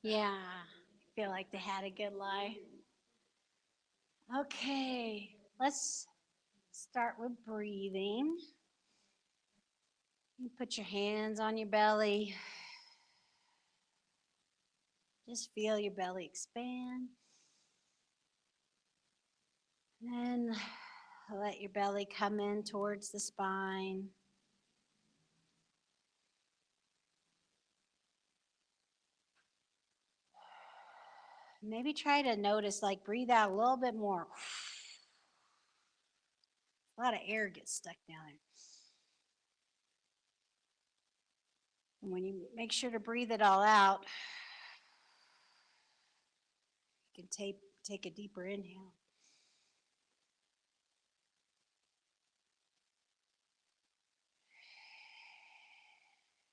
Yeah, I feel like they had a good life. Okay, let's start with breathing. You put your hands on your belly. Just feel your belly expand. And then let your belly come in towards the spine. Maybe try to notice, like, breathe out a little bit more. A lot of air gets stuck down there. And when you make sure to breathe it all out, you can take a deeper inhale.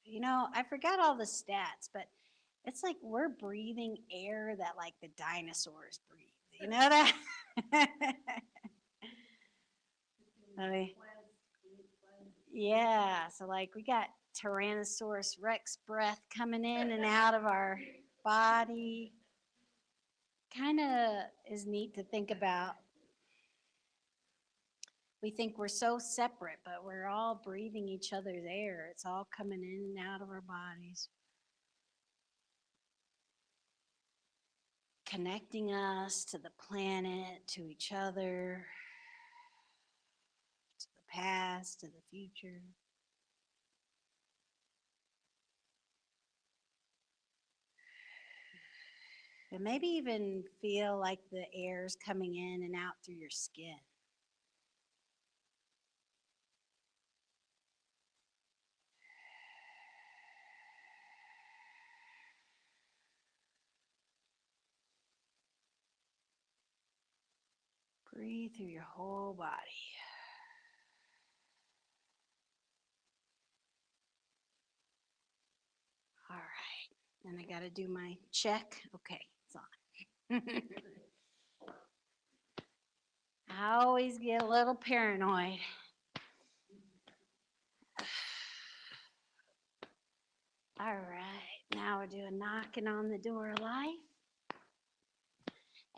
You know, I forgot all the stats, but it's like we're breathing air that like the dinosaurs breathe. You know that? I mean, yeah, so like we got Tyrannosaurus Rex breath coming in and out of our body. Kind of is neat to think about. We think we're so separate, but we're all breathing each other's air. It's all coming in and out of our bodies, connecting us to the planet, to each other, to the past, to the future. And maybe even feel like the air's coming in and out through your skin. Breathe through your whole body. All right. And I got to do my check. Okay, it's on. I always get a little paranoid. All right. Now we're doing knocking on the door of life.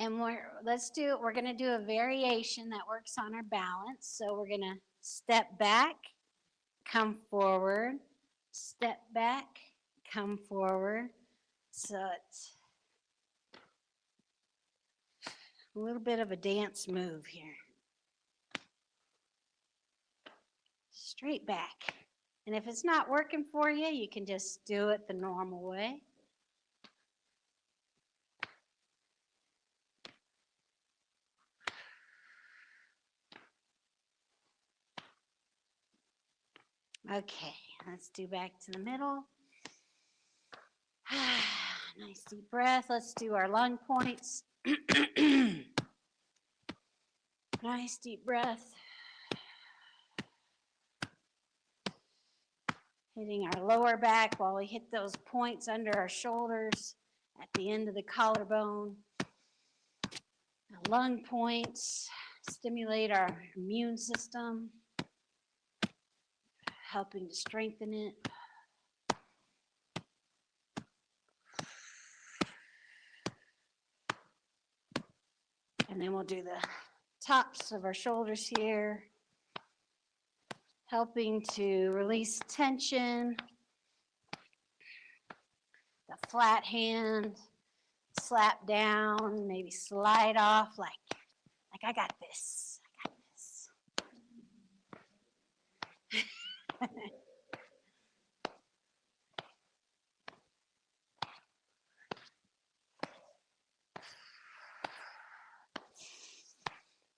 And we're going to do a variation that works on our balance. So we're going to step back, come forward, step back, come forward. So it's a little bit of a dance move here. Straight back. And if it's not working for you, you can just do it the normal way. Okay, let's do back to the middle. Nice deep breath. Let's do our lung points. Nice deep breath. Hitting our lower back while we hit those points under our shoulders at the end of the collarbone. Our lung points stimulate our immune system, helping to strengthen it. And then we'll do the tops of our shoulders here, helping to release tension. The flat hand, slap down, maybe slide off like I got this. I got this.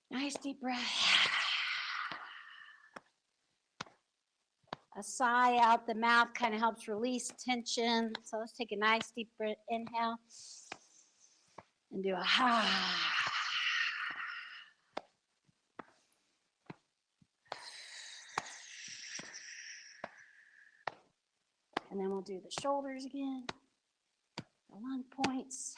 Nice deep breath. A sigh out the mouth kind of helps release tension. So let's take a nice deep breath, inhale, and do a ha. And then we'll do the shoulders again, the lung points.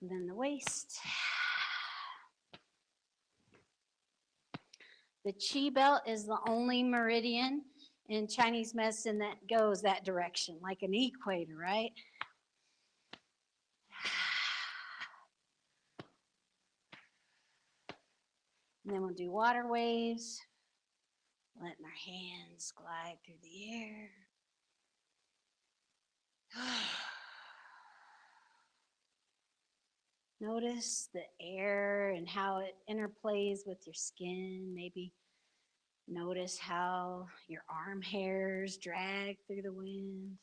And then the waist. The chi belt is the only meridian in Chinese medicine that goes that direction, like an equator, right? And then we'll do water waves, letting our hands glide through the air. Notice the air and how it interplays with your skin. Maybe notice how your arm hairs drag through the wind.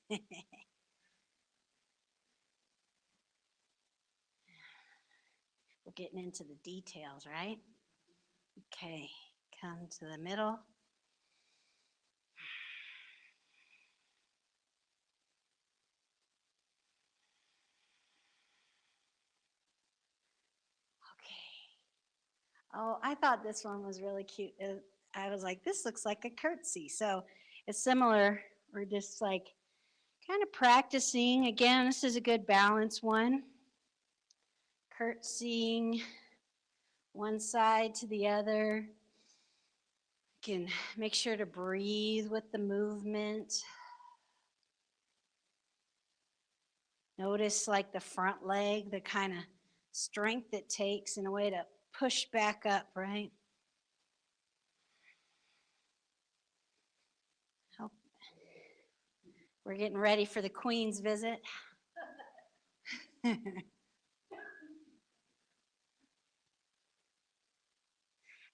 We're getting into the details, right? Okay, come to the middle. Okay. Oh, I thought this one was really cute. I was like, this looks like a curtsy. So it's similar. We're just like kind of practicing. Again, this is a good balance one. Curtsying one side to the other. You can make sure to breathe with the movement. Notice like the front leg, the kind of strength it takes in a way to push back up, right? Oh, we're getting ready for the Queen's visit.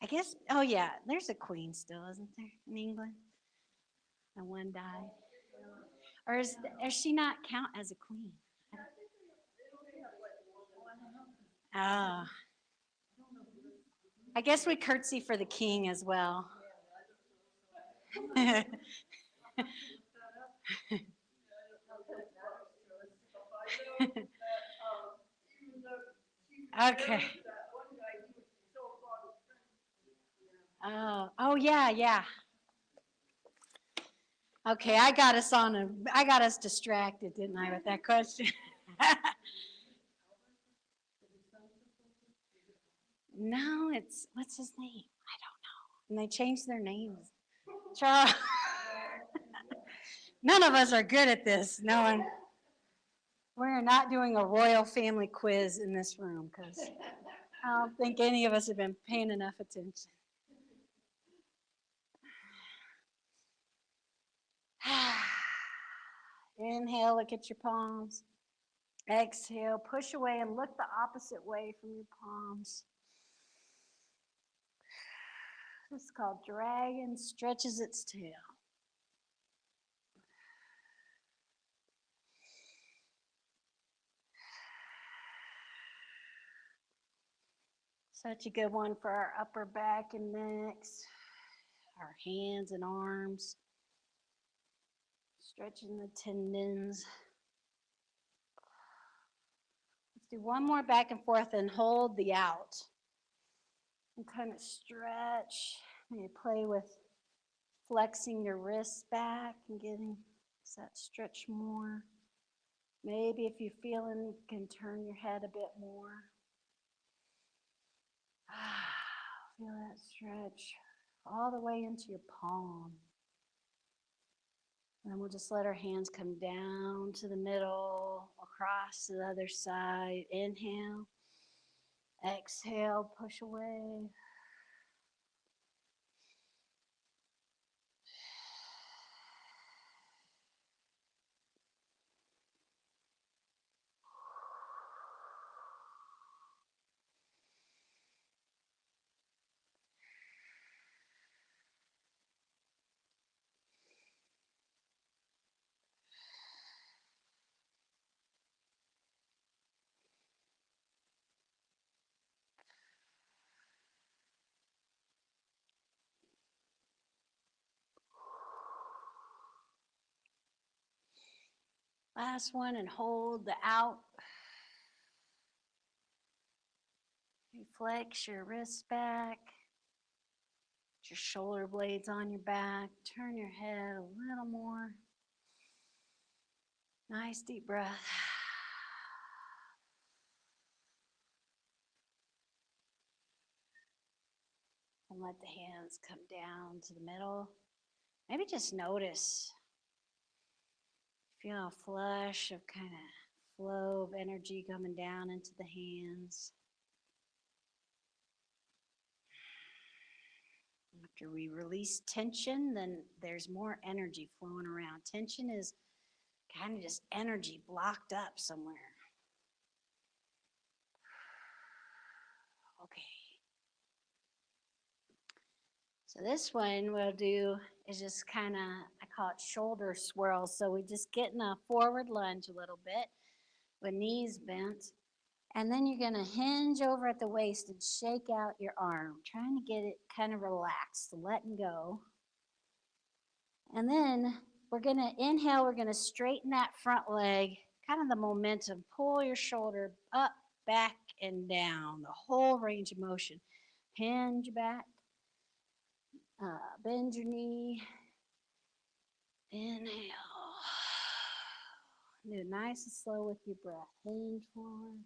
I guess, oh yeah, there's a queen still, isn't there, in England? And one died. Or does she not count as a queen? Oh. I guess we curtsy for the king as well. Okay. Oh yeah, yeah. Okay, I got us distracted, didn't I, with that question? No, it's what's his name? I don't know. And they changed their names. Charles. None of us are good at this. No one. We're not doing a royal family quiz in this room because I don't think any of us have been paying enough attention. Inhale, look at your palms. Exhale, push away and look the opposite way from your palms. This is called dragon, stretches its tail. Such a good one for our upper back and necks, our hands and arms, stretching the tendons. Let's do one more back and forth and hold the out. And kind of stretch. Maybe play with flexing your wrists back and getting that stretch more. Maybe if you feel it, you can turn your head a bit more. Feel that stretch all the way into your palm. And then we'll just let our hands come down to the middle, across to the other side. Inhale. Exhale, push away. Last one, and hold the out. Flex your wrists back. Put your shoulder blades on your back. Turn your head a little more. Nice deep breath. And let the hands come down to the middle. Maybe just notice. Feel a flush of kind of flow of energy coming down into the hands. After we release tension, then there's more energy flowing around. Tension is kind of just energy blocked up somewhere. Okay. So this one we'll do is just kind of, I call it shoulder swirls. So we just get in a forward lunge a little bit with knees bent. And then you're going to hinge over at the waist and shake out your arm, trying to get it kind of relaxed, letting go. And then we're going to inhale, we're going to straighten that front leg, kind of the momentum. Pull your shoulder up, back, and down, the whole range of motion. Hinge back, bend your knee, inhale. Do it nice and slow with your breath. Hinge forward.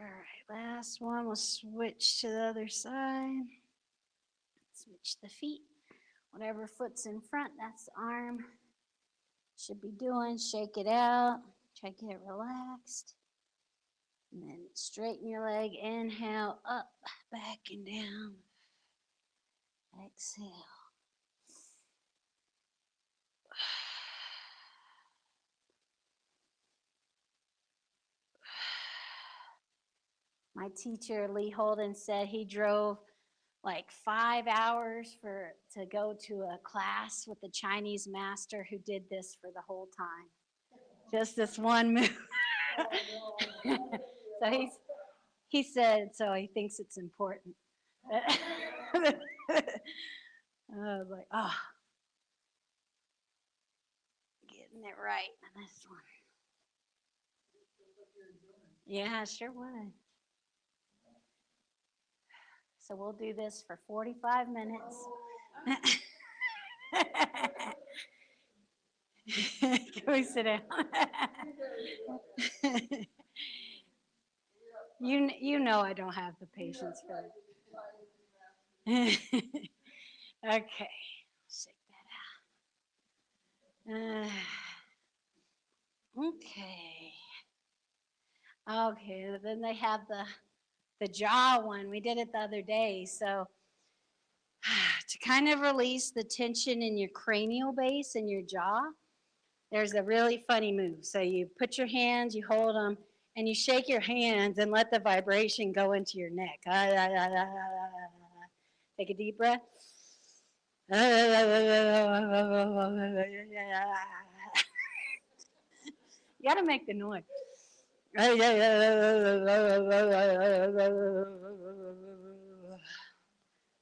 All right, last one. We'll switch to the other side. Switch the feet. Whatever foot's in front, that's the arm. Should be doing. Shake it out. Try to get it relaxed. And then straighten your leg. Inhale, up, back, and down. Exhale. My teacher, Lee Holden, said he drove like 5 hours to go to a class with the Chinese master who did this for the whole time. Just this one move. So he said, so he thinks it's important. I was like, oh, getting it right on this one. Yeah, sure would. So we'll do this for 45 minutes. Can we sit down? You know I don't have the patience for it. Okay, shake that out. Okay. Okay, then they have the jaw one. We did it the other day. So to kind of release the tension in your cranial base and your jaw, there's a really funny move. So you put your hands, you hold them, and you shake your hands and let the vibration go into your neck. Take a deep breath. You got to make the noise.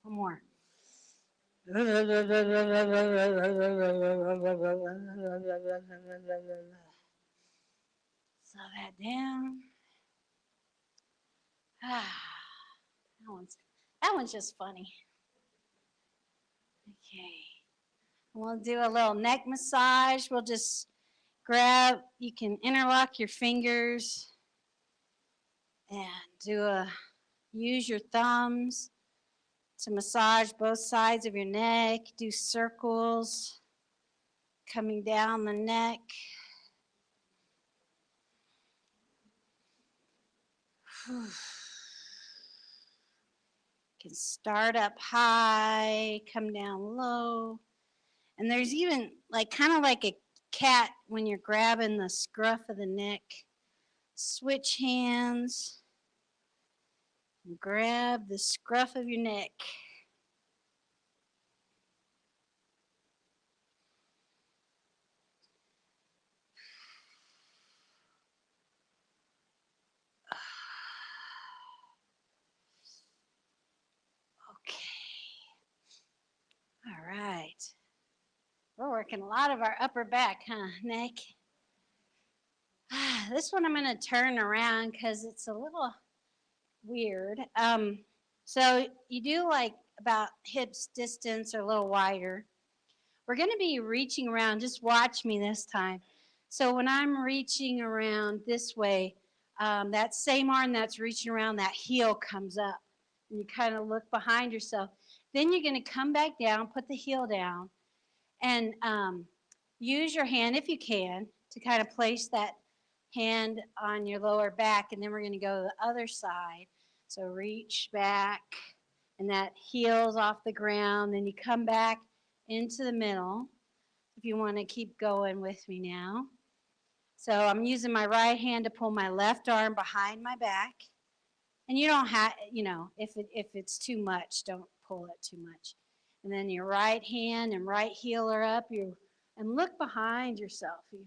One more. Slow that down. That one's just funny. Okay. We'll do a little neck massage. We'll just grab, you can interlock your fingers and use your thumbs to massage both sides of your neck. Do circles coming down the neck. Can start up high, come down low. And there's even kind of like a cat when you're grabbing the scruff of the neck. Switch hands. And grab the scruff of your neck. working a lot of our upper back, huh, neck? This one I'm going to turn around because it's a little weird. So you do like about hips distance or a little wider. We're going to be reaching around. Just watch me this time. So when I'm reaching around this way, that same arm that's reaching around, that heel comes up. And you kind of look behind yourself. Then you're going to come back down, put the heel down, and use your hand, if you can, to kind of place that hand on your lower back. And then we're going to go to the other side. So reach back, and that heel's off the ground. Then you come back into the middle. If you want to keep going with me now. So I'm using my right hand to pull my left arm behind my back. And you don't have, if it's too much, don't pull it too much. And then your right hand and right heel are up. And look behind yourself even.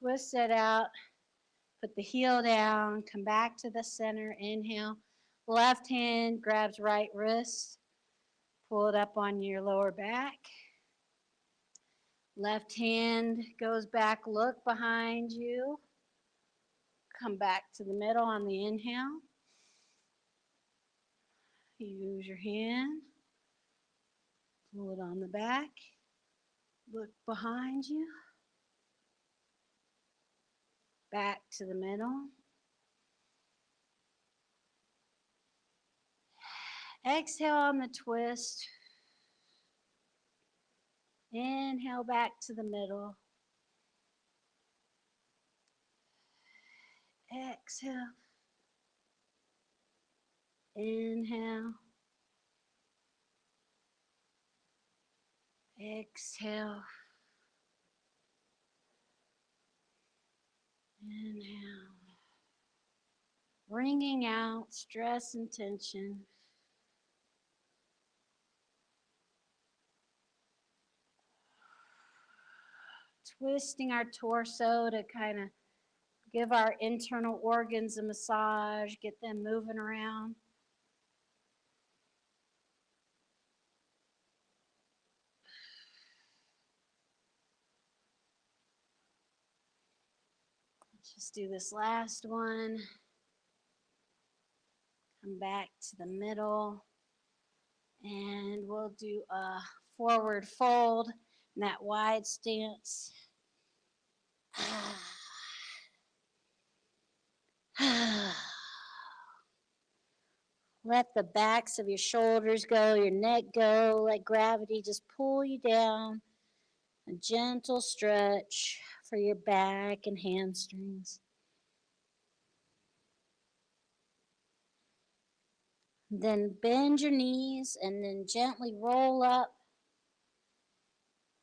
Twist it out. Put the heel down. Come back to the center. Inhale. Left hand grabs right wrist. Pull it up on your lower back. Left hand goes back. Look behind you. Come back to the middle on the inhale. Use your hand. Pull it on the back. Look behind you. Back to the middle. Exhale on the twist. Inhale back to the middle. Exhale. Inhale. Exhale. Inhale. Wringing out stress and tension. Twisting our torso to kind of give our internal organs a massage, get them moving around. Let's just do this last one. Come back to the middle. And we'll do a forward fold in that wide stance. Let the backs of your shoulders go, your neck go. Let gravity just pull you down. A gentle stretch for your back and hamstrings. Then bend your knees and then gently roll up.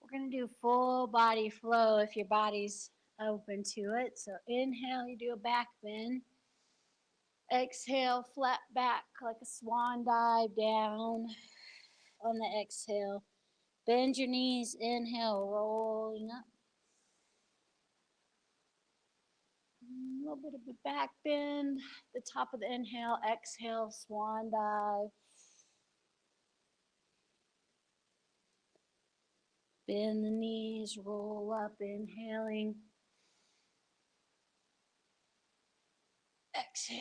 We're going to do full body flow if your body's open to it. So inhale, you do a back bend. Exhale, flat back like a swan dive down on the exhale. Bend your knees, inhale, rolling up. A little bit of a back bend. The top of the inhale, exhale, swan dive. Bend the knees, roll up, inhaling. Exhale.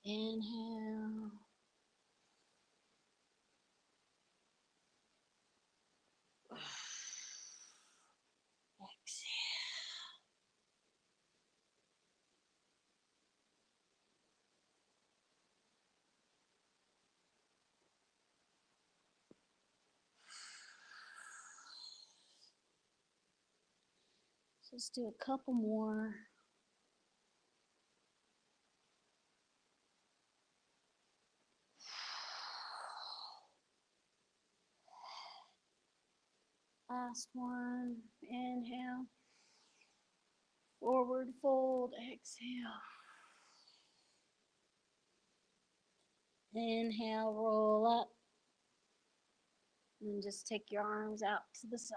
Inhale. Exhale. Let's do a couple more. Last one. Inhale. Forward fold. Exhale. Inhale, roll up. And just take your arms out to the side.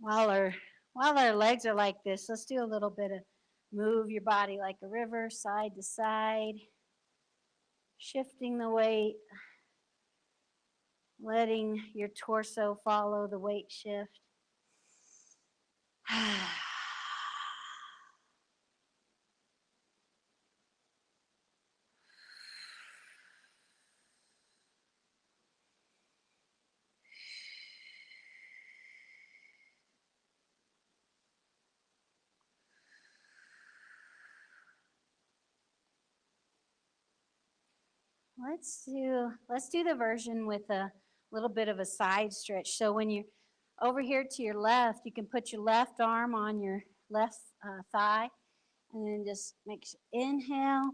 While our legs are like this, let's do a little bit of move your body like a river, side to side. Shifting the weight, letting your torso follow the weight shift. Let's do the version with a little bit of a side stretch. So when you're over here to your left, you can put your left arm on your left thigh, and then just inhale,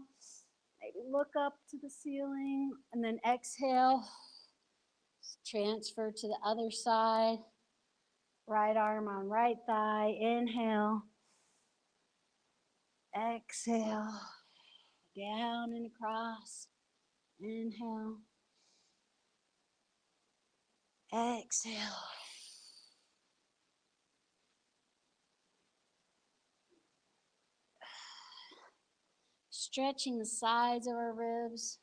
maybe look up to the ceiling, and then exhale, transfer to the other side. Right arm on right thigh, inhale, exhale, down and across, inhale, exhale. Stretching the sides of our ribs.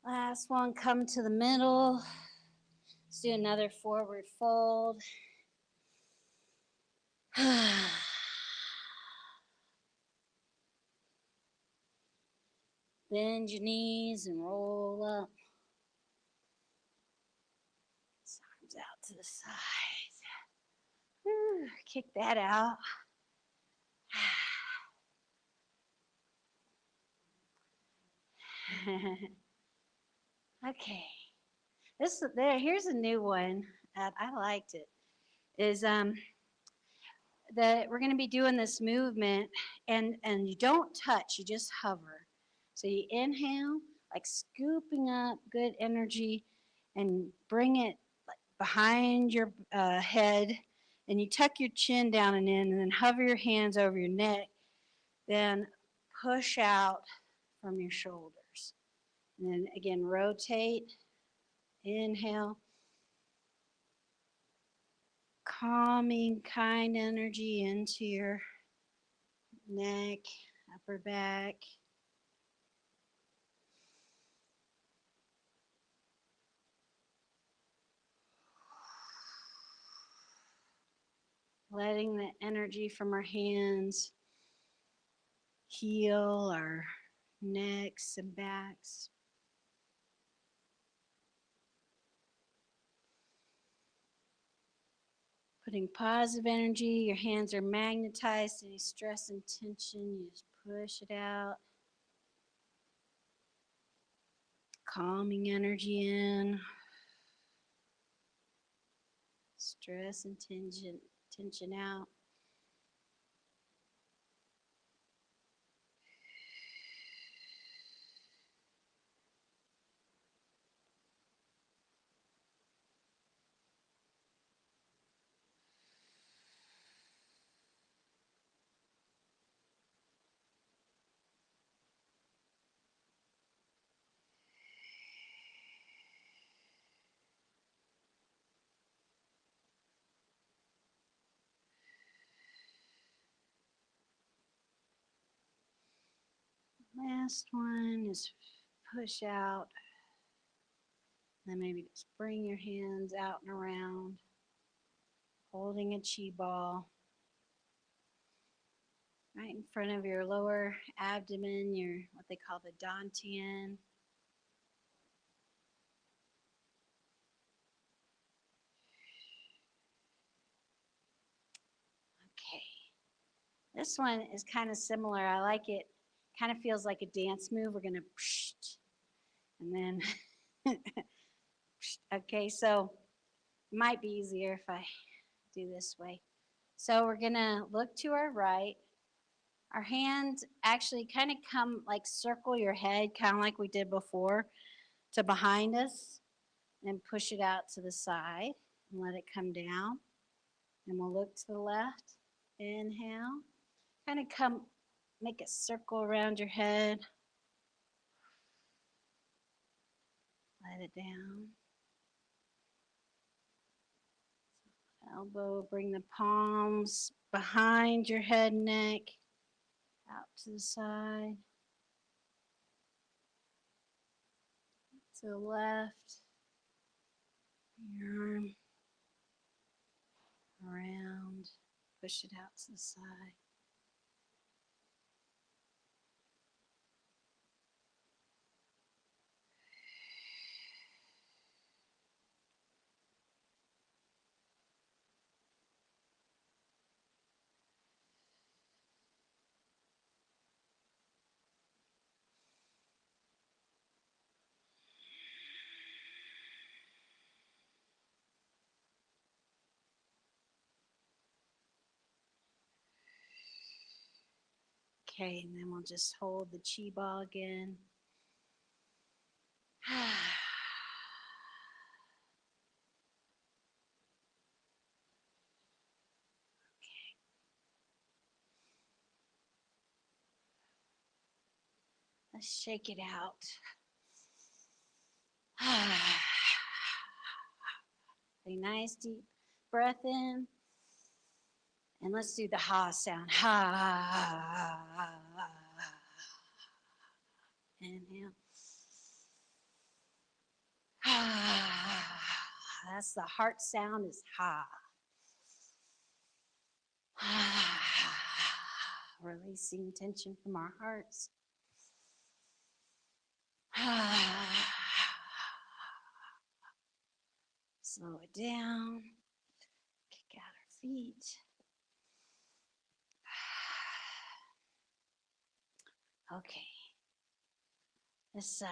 Last one, come to the middle. Let's do another forward fold. Bend your knees and roll up. Arms out to the side. Kick that out. Okay. Here's a new one. I liked it. Is that we're going to be doing this movement, and you don't touch, you just hover. So you inhale, like scooping up good energy, and bring it like behind your head, and you tuck your chin down and in, and then hover your hands over your neck. Then push out from your shoulders, and then again rotate. Inhale, calming, kind energy into your neck, upper back. Letting the energy from our hands heal our necks and backs. Putting positive energy, your hands are magnetized, any stress and tension, you just push it out. Calming energy in. Stress and tension out. Last one is push out. Then maybe just bring your hands out and around, holding a chi ball. Right in front of your lower abdomen, your what they call the dantian. Okay. This one is kind of similar. I like it. Kind of feels like a dance move. We're going to and then okay, so it might be easier if I do this way. So we're going to look to our right. Our hands actually kind of come like circle your head, kind of like we did before, to behind us. and push it out to the side and let it come down. And we'll look to the left. Inhale. Kind of come, make a circle around your head. Let it down. Elbow, bring the palms behind your head and neck, out to the side, to the left, your arm around, push it out to the side. Okay, and then we'll just hold the chi ball again. Let's shake it out. A nice deep breath in. And let's do the ha sound. Ha. Inhale. That's the heart sound is ha. Releasing tension from our hearts. Slow it down. Kick out our feet. Okay. This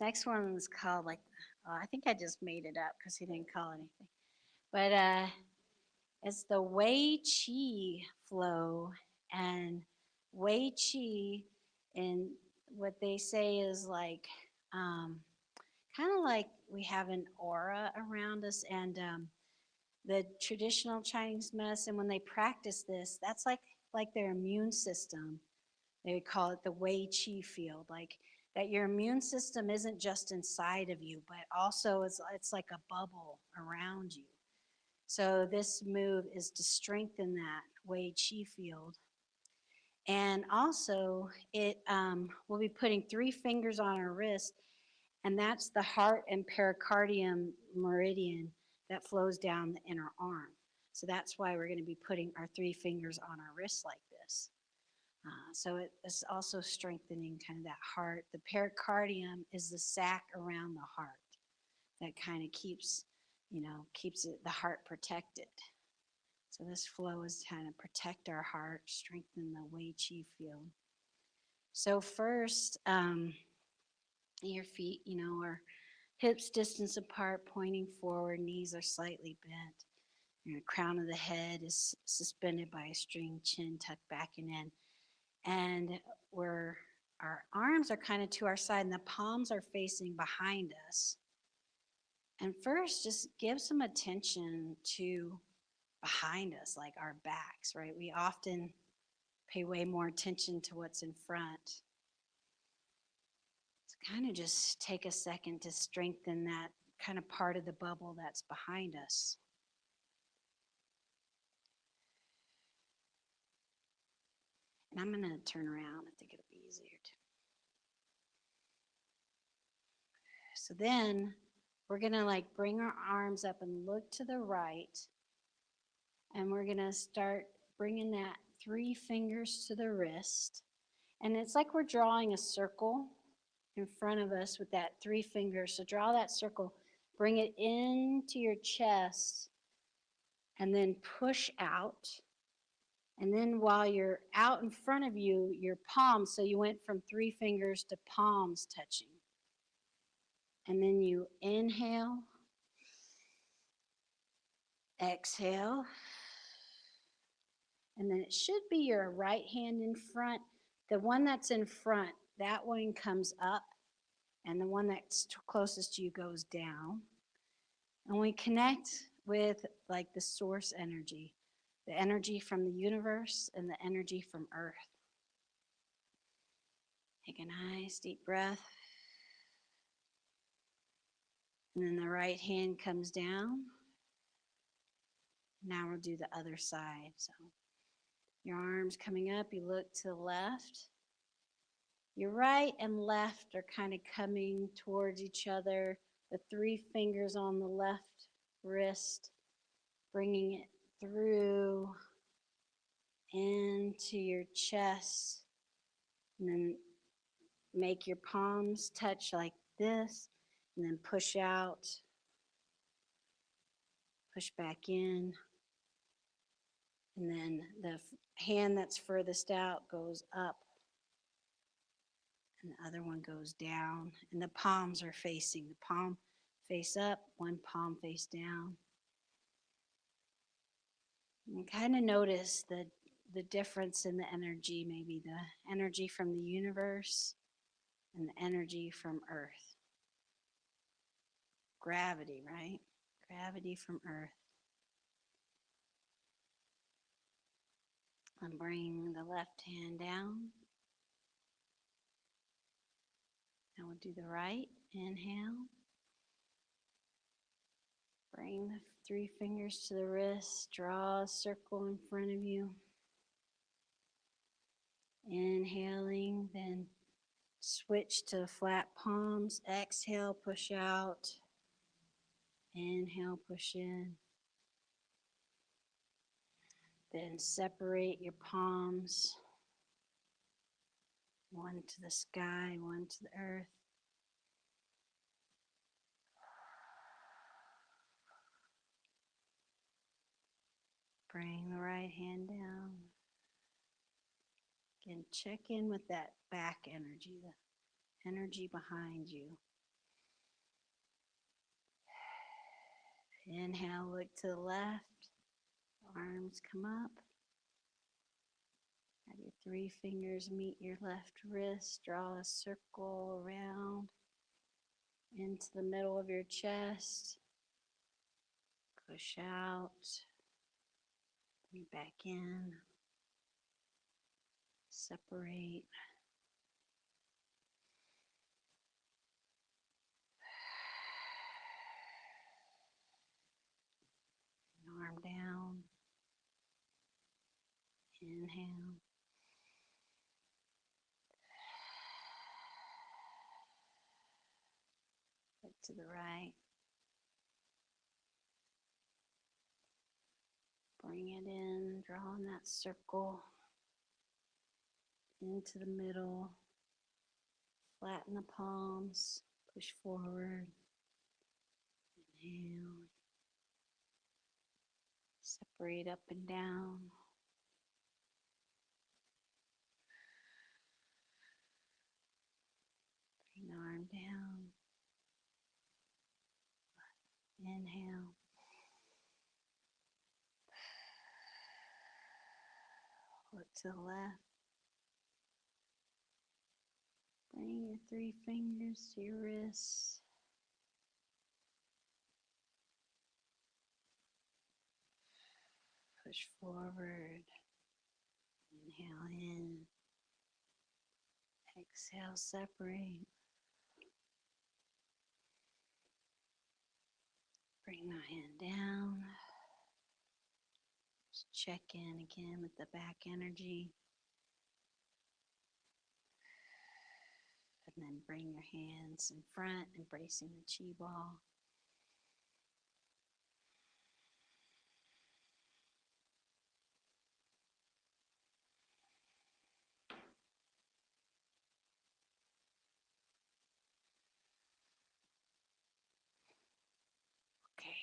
next one is called I think I just made it up because he didn't call anything. But it's the Wei Chi flow, and Wei Chi, and what they say is kind of like we have an aura around us, and the traditional Chinese medicine, when they practice this, that's like their immune system. They call it the Wei Qi field, like that your immune system isn't just inside of you, but also it's like a bubble around you. So this move is to strengthen that Wei Qi field. And also, we'll be putting 3 fingers on our wrist, and that's the heart and pericardium meridian that flows down the inner arm. So that's why we're going to be putting our 3 fingers on our wrist like this. So it's also strengthening kind of that heart. The pericardium is the sac around the heart that kind of keeps the heart protected. So this flow is trying to protect our heart, strengthen the Wei Qi field. So first, your feet, are hips distance apart, pointing forward, knees are slightly bent. Your crown of the head is suspended by a string, chin tucked back and in. And our arms are kind of to our side and the palms are facing behind us. And first, just give some attention to behind us, like our backs, right? We often pay way more attention to what's in front. So kind of just take a second to strengthen that kind of part of the bubble that's behind us. And I'm going to turn around. I think it'll be easier to. So then we're going to bring our arms up and look to the right. And we're going to start bringing that 3 fingers to the wrist. And it's like we're drawing a circle in front of us with that 3 fingers. So draw that circle, bring it into your chest, and then push out. And then while you're out in front of you, your palms, so you went from 3 fingers to palms touching. And then you inhale, exhale, and then it should be your right hand in front. The one that's in front, that one comes up, and the one that's closest to you goes down. And we connect with like the source energy, the energy from the universe and the energy from earth. Take a nice deep breath. And then the right hand comes down. Now we'll do the other side. So your arms coming up, you look to the left. Your right and left are kind of coming towards each other. The three fingers on the left wrist, bringing it through into your chest. And then make your palms touch like this. And then push out, push back in. And then the hand that's furthest out goes up. And the other one goes down. And the palms are facing. The palm face up, one palm face down. And kind of notice the difference in the energy, maybe the energy from the universe and the energy from earth. Gravity, right? Gravity from earth. And bring the left hand down. Now we'll do the right. Inhale. Bring the three fingers to the wrist. Draw a circle in front of you. Inhaling, then switch to flat palms. Exhale, push out. Inhale, push in. Then separate your palms. One to the sky, one to the earth. Bring the right hand down. Again, check in with that back energy, the energy behind you. Inhale, look to the left. Arms come up. Have your three fingers meet your left wrist. Draw a circle around into the middle of your chest. Push out. Bring back in. Separate. Arm down. Inhale. Look to the right. Bring it in, drawing that circle into the middle. Flatten the palms, push forward. Inhale. Separate up and down. Bring the arm down. Inhale. Look to the left. Bring your three fingers to your wrists. Push forward. Inhale in. Exhale, separate. Bring the hand down. Just check in again with the back energy. And then bring your hands in front, embracing the chi ball. Okay,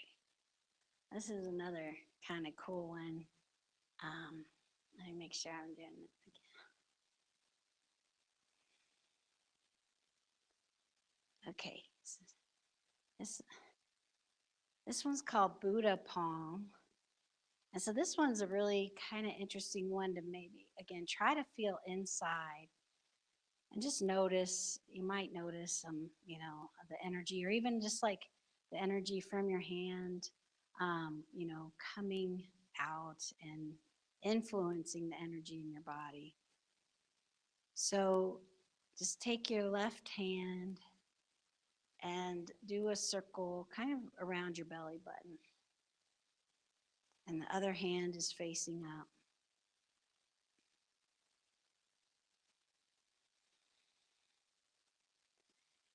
this is another kind of cool one. Let me make sure I'm doing it again. Okay, this one's called Buddha Palm. And so this one's a really kind of interesting one to maybe, again, try to feel inside and just notice, you might notice some, the energy, or even just like the energy from your hand, coming out and influencing the energy in your body. So just take your left hand and do a circle kind of around your belly button. And the other hand is facing up.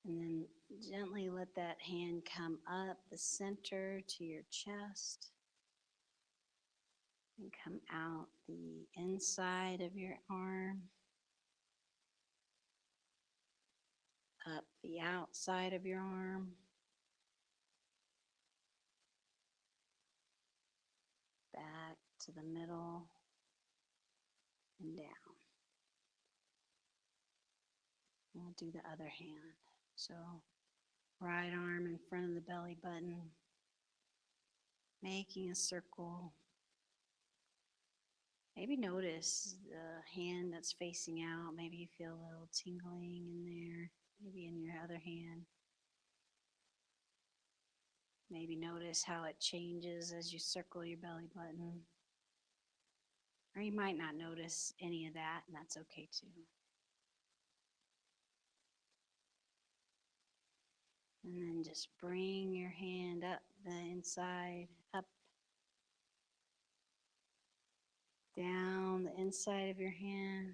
And then gently let that hand come up the center to your chest and come out the inside of your arm, up the outside of your arm, back to the middle and down. We'll do the other hand. So right arm in front of the belly button, making a circle. Maybe notice the hand that's facing out. Maybe you feel a little tingling in there, maybe in your other hand. Maybe notice how it changes as you circle your belly button. Or you might not notice any of that, and that's okay too. And then just bring your hand up the inside, up, down the inside of your hand,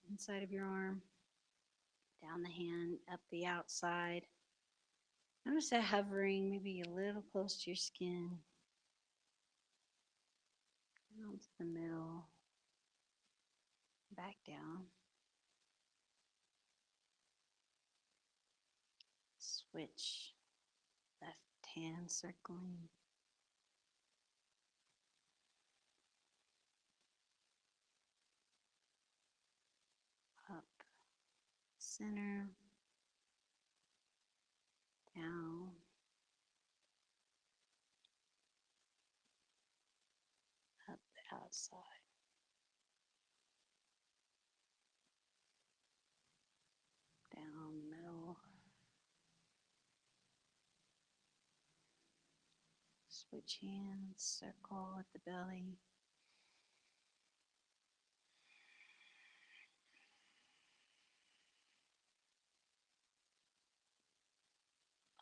inside of your arm, down the hand, up the outside. Notice that hovering, maybe a little close to your skin, down to the middle, back down. Switch, left hand circling. Up, center, down, up the outside. Down the middle. Switch hands, circle at the belly.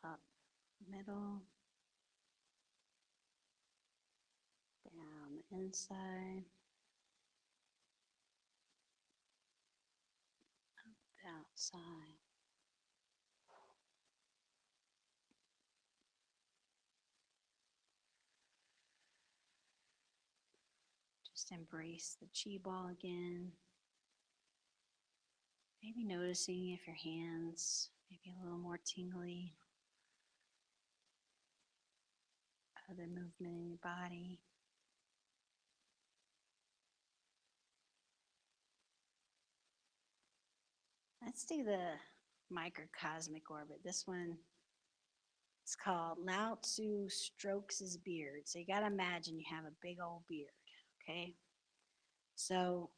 Up, middle. Down the inside. Up the outside. Just embrace the chi ball again. Maybe noticing if your hands maybe a little more tingly. Other movement in your body. Let's do the microcosmic orbit. This one, it's called Lao Tzu Strokes His Beard. So you got to imagine you have a big old beard, okay? So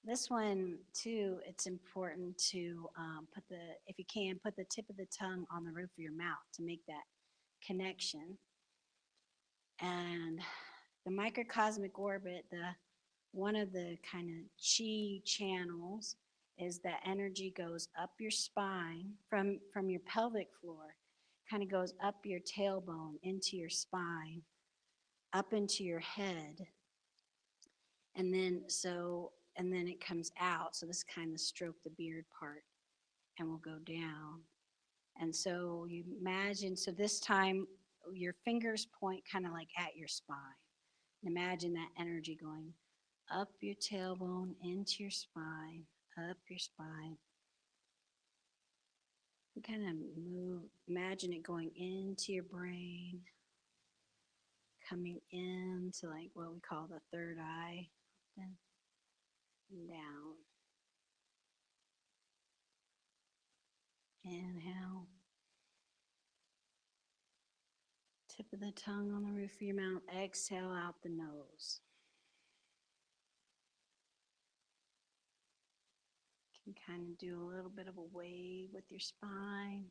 this one too, it's important to if you can, put the tip of the tongue on the roof of your mouth to make that connection. And the microcosmic orbit, one of the kind of chi channels is that energy goes up your spine from your pelvic floor, kind of goes up your tailbone into your spine, up into your head, and then it comes out. So this kind of stroke the beard part, and will go down. And so you imagine, so this time your fingers point kind of like at your spine. Imagine that energy going up your tailbone, into your spine, up your spine. And kind of imagine it going into your brain, coming into like what we call the third eye, then down. Inhale. Tip of the tongue on the roof of your mouth. Exhale out the nose. You can kind of do a little bit of a wave with your spine.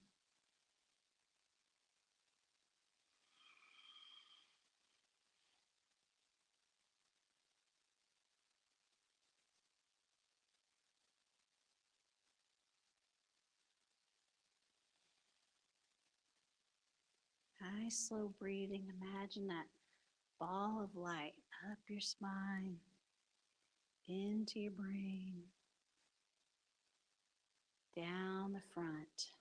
Nice slow breathing. Imagine that ball of light up your spine, into your brain, down the front.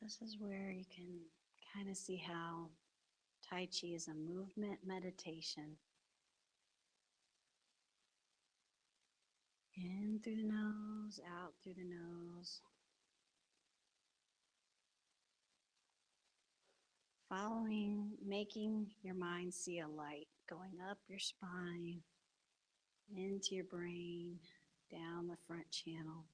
This is where you can kind of see how Tai Chi is a movement meditation. In through the nose, out through the nose. Following, making your mind see a light going up your spine, into your brain, down the front channel.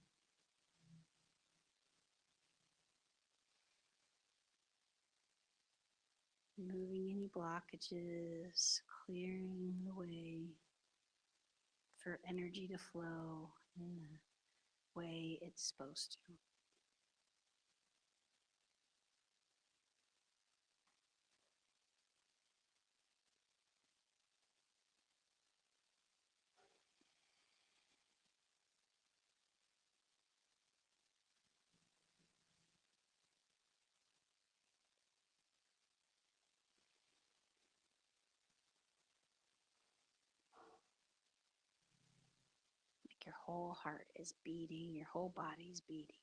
Moving any blockages, clearing the way for energy to flow in the way it's supposed to. Like your whole heart is beating, your whole body's beating.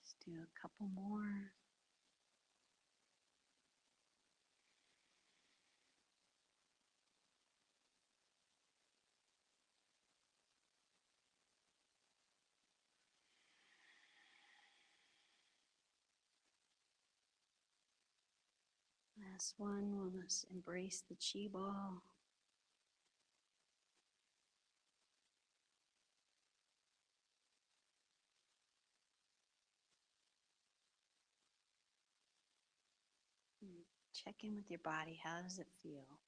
Just do a couple more. Last one, we'll just embrace the chi ball. Check in with your body. How does it feel?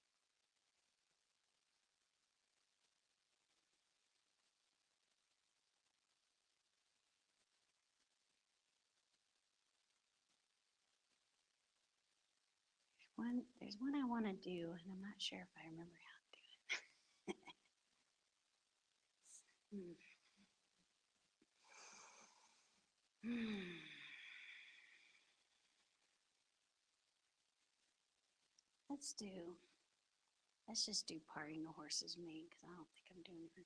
There's one I want to do, and I'm not sure if I remember how to do it. Let's do, let's just do parting the horse's mane, because I don't think I'm doing it.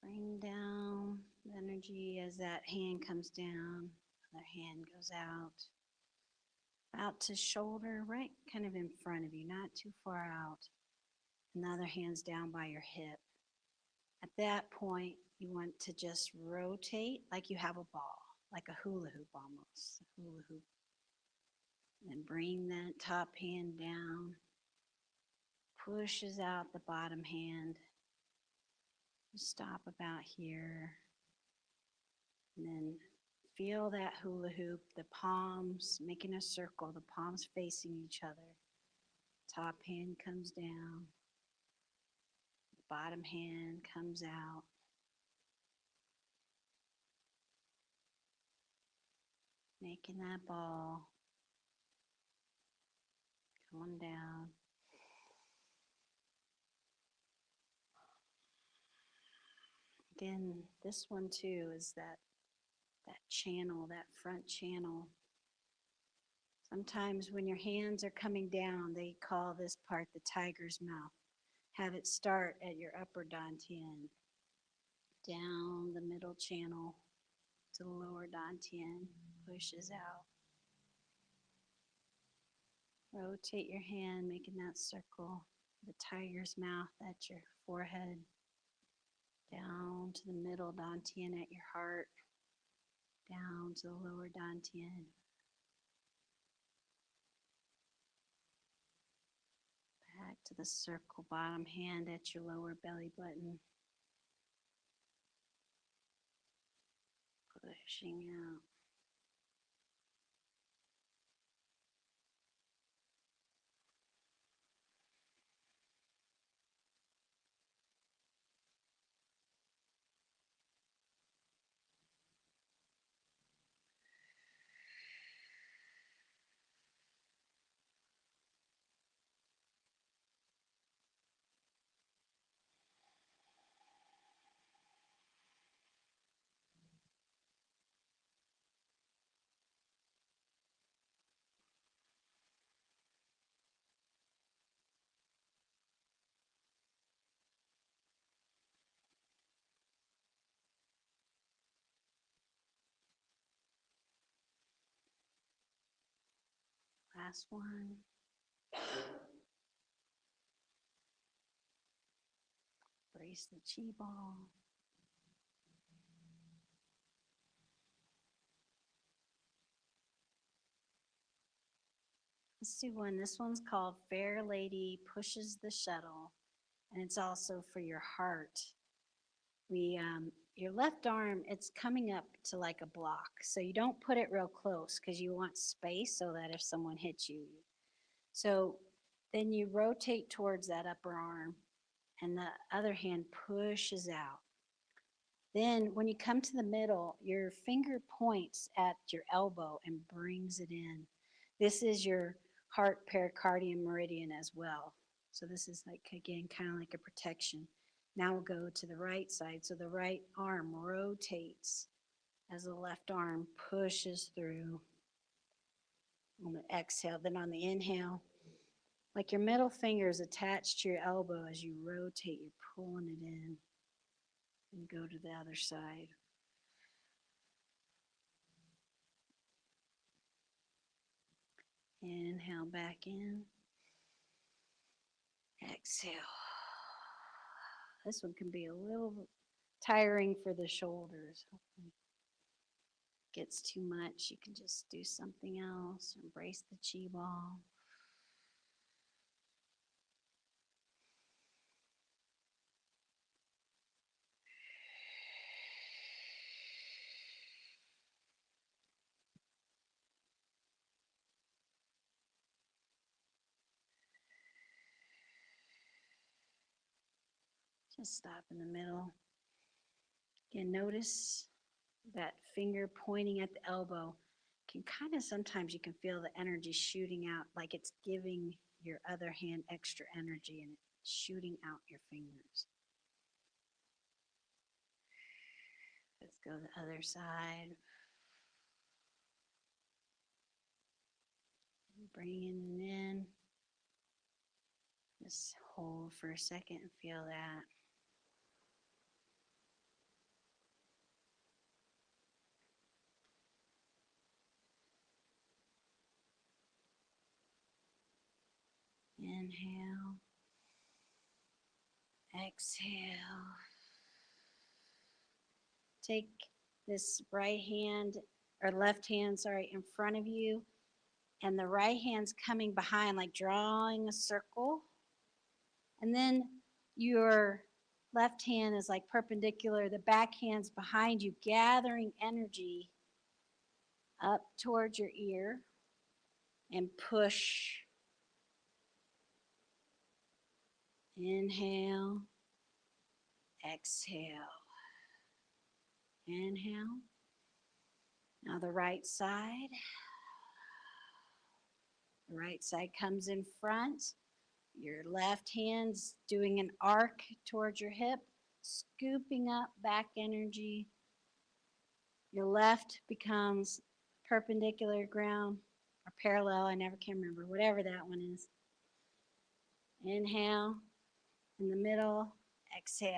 Bring down the energy as that hand comes down, other hand goes out to shoulder, right kind of in front of you, not too far out. And the other hand's down by your hip. At that point, you want to just rotate like you have a ball, like a hula hoop almost, a hula hoop. And bring that top hand down, pushes out the bottom hand. Stop about here. And then feel that hula hoop, the palms making a circle, the palms facing each other. Top hand comes down. The bottom hand comes out. Making that ball. one down. Again, this one too is that channel, that front channel. Sometimes when your hands are coming down, they call this part the tiger's mouth. Have it start at your upper dantian, down the middle channel to the lower dantian, pushes out. Rotate your hand, making that circle, the tiger's mouth at your forehead, down to the middle dantian at your heart, down to the lower dantian. Back to the circle, bottom hand at your lower belly button. Pushing out. Last one. Brace the chi ball. Let's do one. This one's called Fair Lady Pushes the Shuttle, and it's also for your heart. Your left arm, it's coming up to like a block, so you don't put it real close because you want space so that if someone hits you. So then you rotate towards that upper arm, and the other hand pushes out. Then when you come to the middle, your finger points at your elbow and brings it in. This is your heart pericardium meridian as well. So this is like, again, kind of like a protection. Now we'll go to the right side. So the right arm rotates as the left arm pushes through. On the exhale, then on the inhale, like your middle finger is attached to your elbow as you rotate, you're pulling it in. And go to the other side. Inhale back in. Exhale. This one can be a little tiring for the shoulders. Gets too much, you can just do something else. Embrace the chi ball. Just stop in the middle. Again, notice that finger pointing at the elbow can kind of, sometimes you can feel the energy shooting out, like it's giving your other hand extra energy and it's shooting out your fingers. Let's go to the other side. Bringing it in. Just hold for a second and feel that. Inhale. Exhale. Take this right hand, or left hand, sorry, in front of you, and the right hand's coming behind, like drawing a circle. And then your left hand is like perpendicular, the back hand's behind you, gathering energy up towards your ear and push. Inhale, exhale. Inhale. Now the right side. The right side comes in front. Your left hand's doing an arc towards your hip, scooping up back energy. Your left becomes perpendicular ground or parallel, I never can remember, whatever that one is. Inhale in the middle, exhale.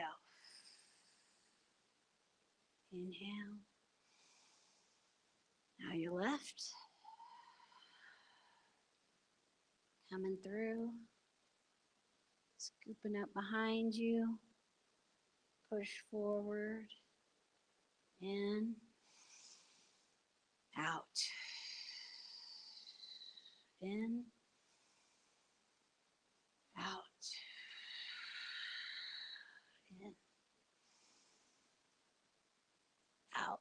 Inhale. Now your left, coming through, scooping up behind you, push forward, in, out, in, out, in, out,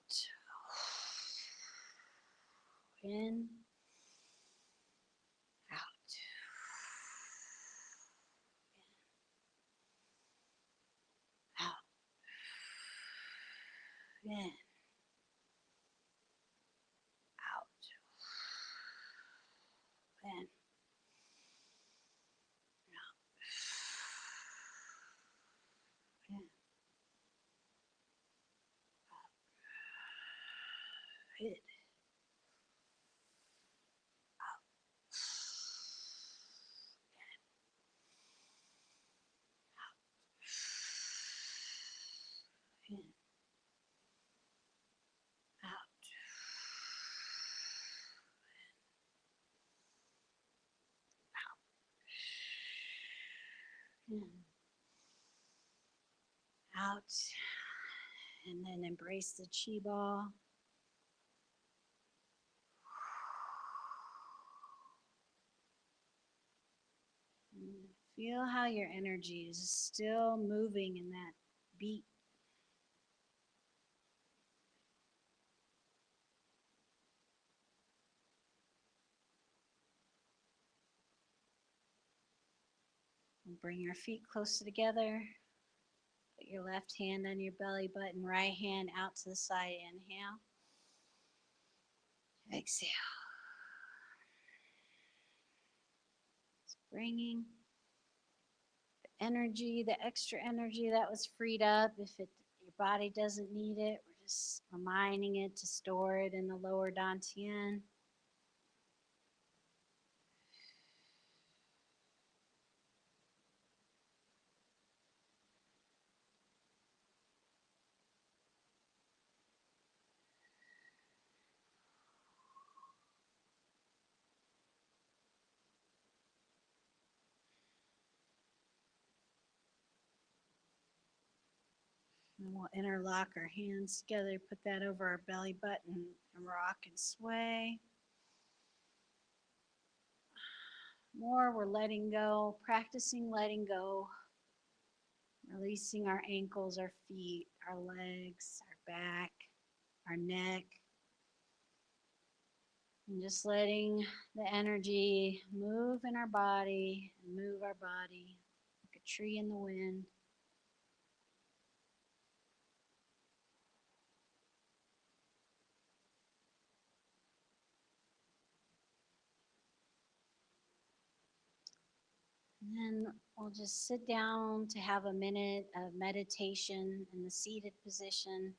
in, out, out, in, out, in, in, in, in, out, in, out, and then embrace the chi ball. And feel how your energy is still moving in that beat. And bring your feet closer together. Put your left hand on your belly button, right hand out to the side. Inhale. Exhale. Just bringing the energy, the extra energy that was freed up. If your body doesn't need it, we're just reminding it to store it in the lower dantian. And we'll interlock our hands together, put that over our belly button, and rock and sway. More, we're letting go, practicing letting go, releasing our ankles, our feet, our legs, our back, our neck, and just letting the energy move in our body and move our body like a tree in the wind. And then we'll just sit down to have a minute of meditation in the seated position.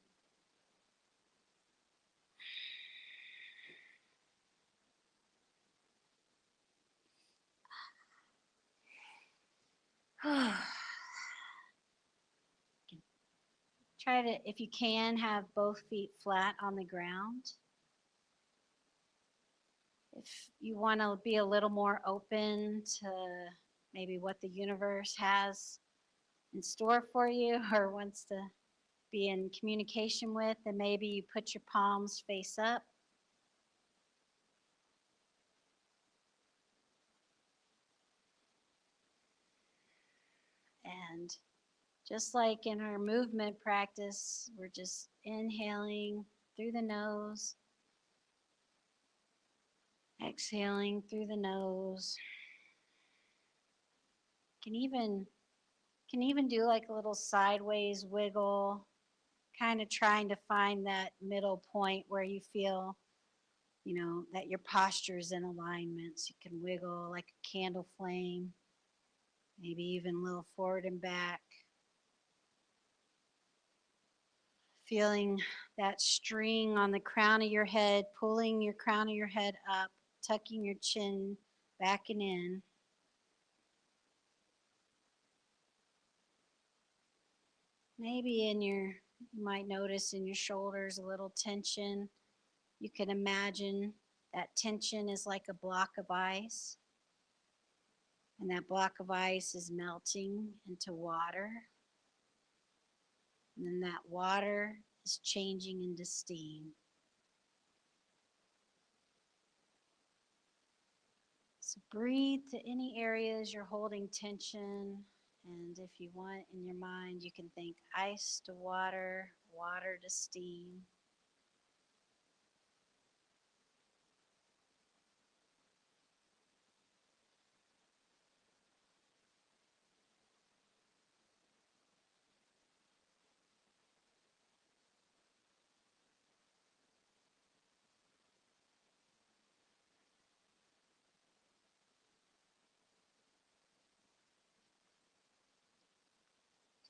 Try to, if you can, have both feet flat on the ground. If you want to be a little more open to maybe what the universe has in store for you or wants to be in communication with, then maybe you put your palms face up. And just like in our movement practice, we're just inhaling through the nose, exhaling through the nose. Can even do like a little sideways wiggle, kind of trying to find that middle point where you feel that your posture is in alignment. So you can wiggle like a candle flame, maybe even a little forward and back. Feeling that string on the crown of your head, pulling your crown of your head up, tucking your chin back and in. Maybe you might notice in your shoulders a little tension. You can imagine that tension is like a block of ice, and that block of ice is melting into water, and then that water is changing into steam. So breathe to any areas you're holding tension, and if you want in your mind, you can think ice to water, water to steam.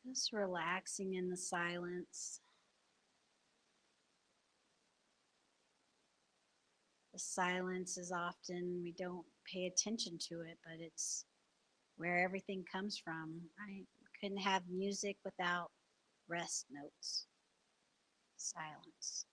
Just relaxing in the silence. The silence is often, we don't pay attention to it, but it's where everything comes from, right? We couldn't have music without rest notes, silence.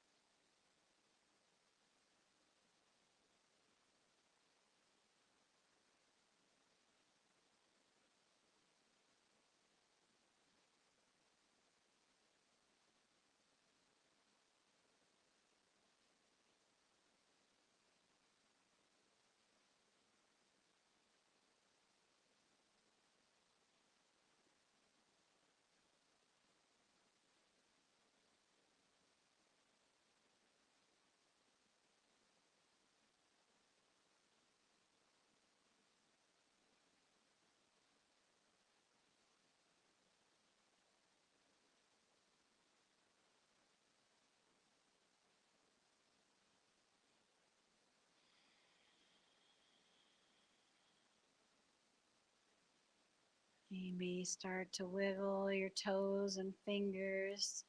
Maybe start to wiggle your toes and fingers,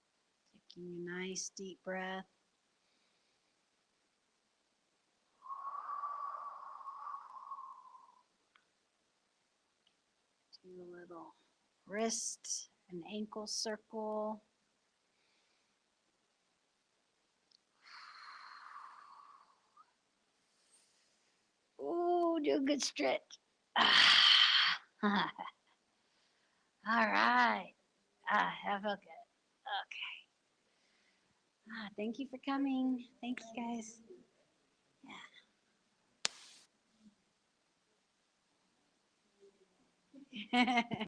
taking a nice deep breath. Do a little wrist and ankle circle. Ooh, do a good stretch. All right. That felt good. Okay. Thank you for coming. Thanks, guys. Yeah.